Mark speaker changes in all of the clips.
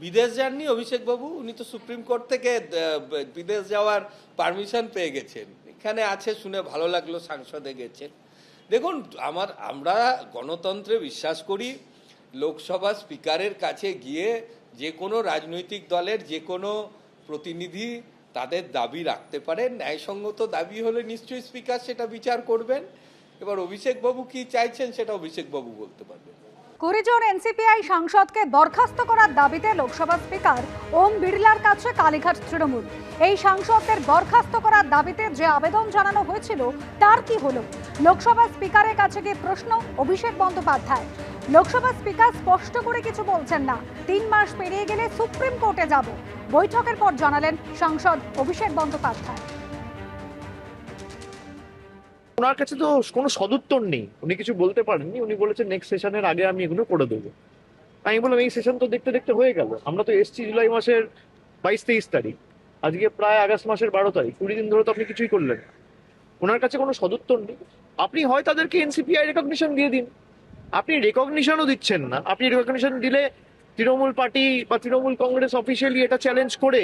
Speaker 1: বিদেশ যাননি অভিষেকবাবু, উনি তো সুপ্রিম কোর্ট থেকে বিদেশ যাওয়ার পারমিশন পেয়ে গেছেন। এখানে আছে শুনে ভালো লাগলো, সাংসদে গেছেন। দেখুন, আমরা গণতন্ত্রে বিশ্বাস করি। লোকসভা স্পিকারের কাছে গিয়ে যে কোনো রাজনৈতিক দলের যে কোনো প্রতিনিধি তাদের দাবি রাখতে পারেন। ন্যায়সঙ্গত দাবি হলে নিশ্চয়ই স্পিকার সেটা বিচার করবেন। এবার অভিষেকবাবু কি চাইছেন সেটা অভিষেকবাবু বলতে পারবেন।
Speaker 2: 20 জন এনসিপিআই সাংসদকে বরখাস্ত করার দাবিতে লোকসভা স্পিকার ওম বিড়লার কাছে কালীঘাট তৃণমূল। এই সাংসদদের বরখাস্ত করার দাবিতে যে আবেদন জানানো হয়েছিল তার কি হলো? লোকসভা স্পিকারের কাছে গিয়ে প্রশ্ন অভিষেক বন্দ্যোপাধ্যায়। লোকসভা স্পিকার স্পষ্ট করে কিছু বলছেন না। 3 মাস পেরিয়ে গেলে সুপ্রিম কোর্টে যাব, বৈঠকের পর জানালেন সাংসদ অভিষেক বন্দ্যোপাধ্যায়।
Speaker 3: ওনার কাছে তো কোনো সদুত্তর নেই, উনি কিছু বলতে পারেননি। উনি বলেছেন নেক্সট সেশনের আগে আমি এগুলো করে দেবো। আমি বললাম এই সেশন তো দেখতে দেখতে হয়ে গেল। আমরা তো এসছি জুলাই মাসের 22-23 তারিখ, আজকে প্রায় আগস্ট মাসের 12 তারিখ। 20 দিন ধরে তো আপনি কিছুই করলেন না। ওনার কাছে কোনো সদুত্তর নেই। আপনি হয় তাদেরকে এনসিপিআই রেকগনিশন দিয়ে দিন। আপনি রেকগনিশনও দিচ্ছেন না। আপনি রেকগনিশন দিলে তৃণমূল পার্টি বা তৃণমূল কংগ্রেস অফিসিয়ালি এটা চ্যালেঞ্জ করে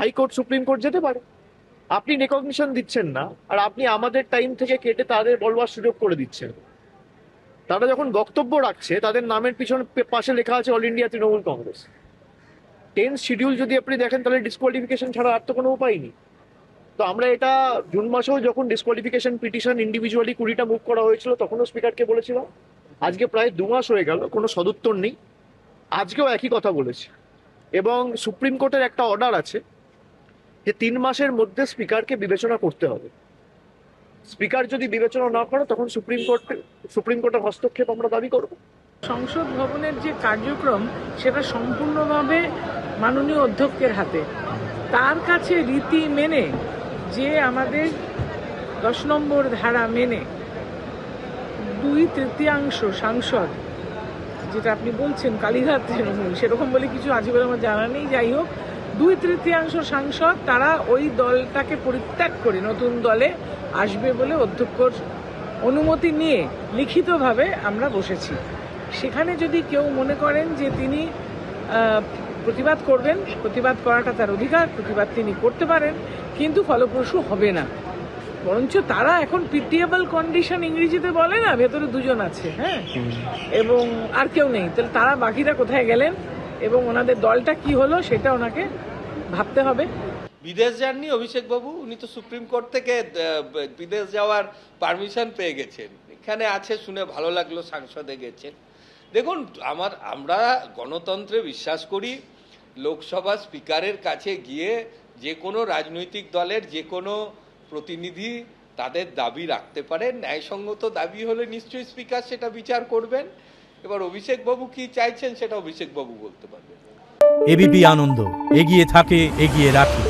Speaker 3: হাইকোর্ট সুপ্রিম কোর্ট যেতে পারে। আপনি রেকগনিশন দিচ্ছেন না, আর আপনি আমাদের টাইম থেকে কেটে তাদের বলবার সুযোগ করে দিচ্ছেন। তারা যখন বক্তব্য রাখছে তাদের নামের পাশে লেখা আছে all India Trinamool Congress. 10 schedule যদি আপনি দেখেন তাহলে ডিসকোয়ালিফিকেশন ছাড়া আর তো কোনো উপায় নেই। তো আমরা এটা জুন মাসেও যখন ডিসকোয়ালিফিকেশন পিটিশন ইন্ডিভিজুয়ালি 20টা মুভ করা হয়েছিল তখনও স্পিকারকে বলেছিলাম। আজকে প্রায় 2 মাস হয়ে গেল, কোনো সদুত্তর নেই। আজকেও একই কথা বলেছি। এবং সুপ্রিম কোর্টের একটা অর্ডার আছে যে 3 মাসের মধ্যে স্পিকারকে বিবেচনা করতে হবে। স্পিকার যদি বিবেচনা না করে তখন সুপ্রিম কোর্টের হস্তক্ষেপ আমরা দাবি করব।
Speaker 4: সংসদ ভবনের যে কার্যক্রম সেটা সম্পূর্ণভাবে মাননীয় অধ্যক্ষের হাতে। তার কাছে রীতি মেনে যে আমাদের 10 নম্বর ধারা মেনে 2/3 সাংসদ, যেটা আপনি বলছেন কালীঘাট তৃণমূল, সেরকম বলে কিছু আছে বলে আমার জানা নেই। যাই হোক, 2/3 সাংসদ তারা ওই দলটাকে পরিত্যাগ করে নতুন দলে আসবে বলে অধ্যক্ষর অনুমতি নিয়ে লিখিতভাবে আমরা বসেছি। সেখানে যদি কেউ মনে করেন যে তিনি প্রতিবাদ করবেন, প্রতিবাদ করাটা তার অধিকার, প্রতিবাদ তিনি করতে পারেন, কিন্তু ফলপ্রসূ হবে না। বরঞ্চ তারা এখন পিটিএবল কন্ডিশন ইংরেজিতে বলে না, ভেতরে 2 জন আছে, হ্যাঁ, এবং আর কেউ নেই। তাহলে তারা বাকিরা কোথায় গেলেন এবং ওনাদের দলটা কি হলো সেটা ওনাকে ভাবতে হবে।
Speaker 1: বিদেশ যাননি অভিষেকবাবু, উনি তো সুপ্রিম কোর্ট থেকে বিদেশ যাওয়ার পারমিশন পেয়ে গেছেন। এখানে আছে শুনে ভালো লাগলো, সাংসদে গেছেন। দেখুন, আমরা গণতন্ত্রে বিশ্বাস করি। লোকসভা স্পিকারের কাছে গিয়ে যে কোনো রাজনৈতিক দলের যে কোনো প্রতিনিধি তাদের দাবি রাখতে পারেন। ন্যায়সঙ্গত দাবি হলে নিশ্চয়ই স্পিকার সেটা বিচার করবেন। এবার অভিষেকবাবু কি চাইছেন সেটা অভিষেকবাবু বলতে পারবেন।
Speaker 5: এবিপি আনন্দ, এগিয়ে থাকে, এগিয়ে রাখে।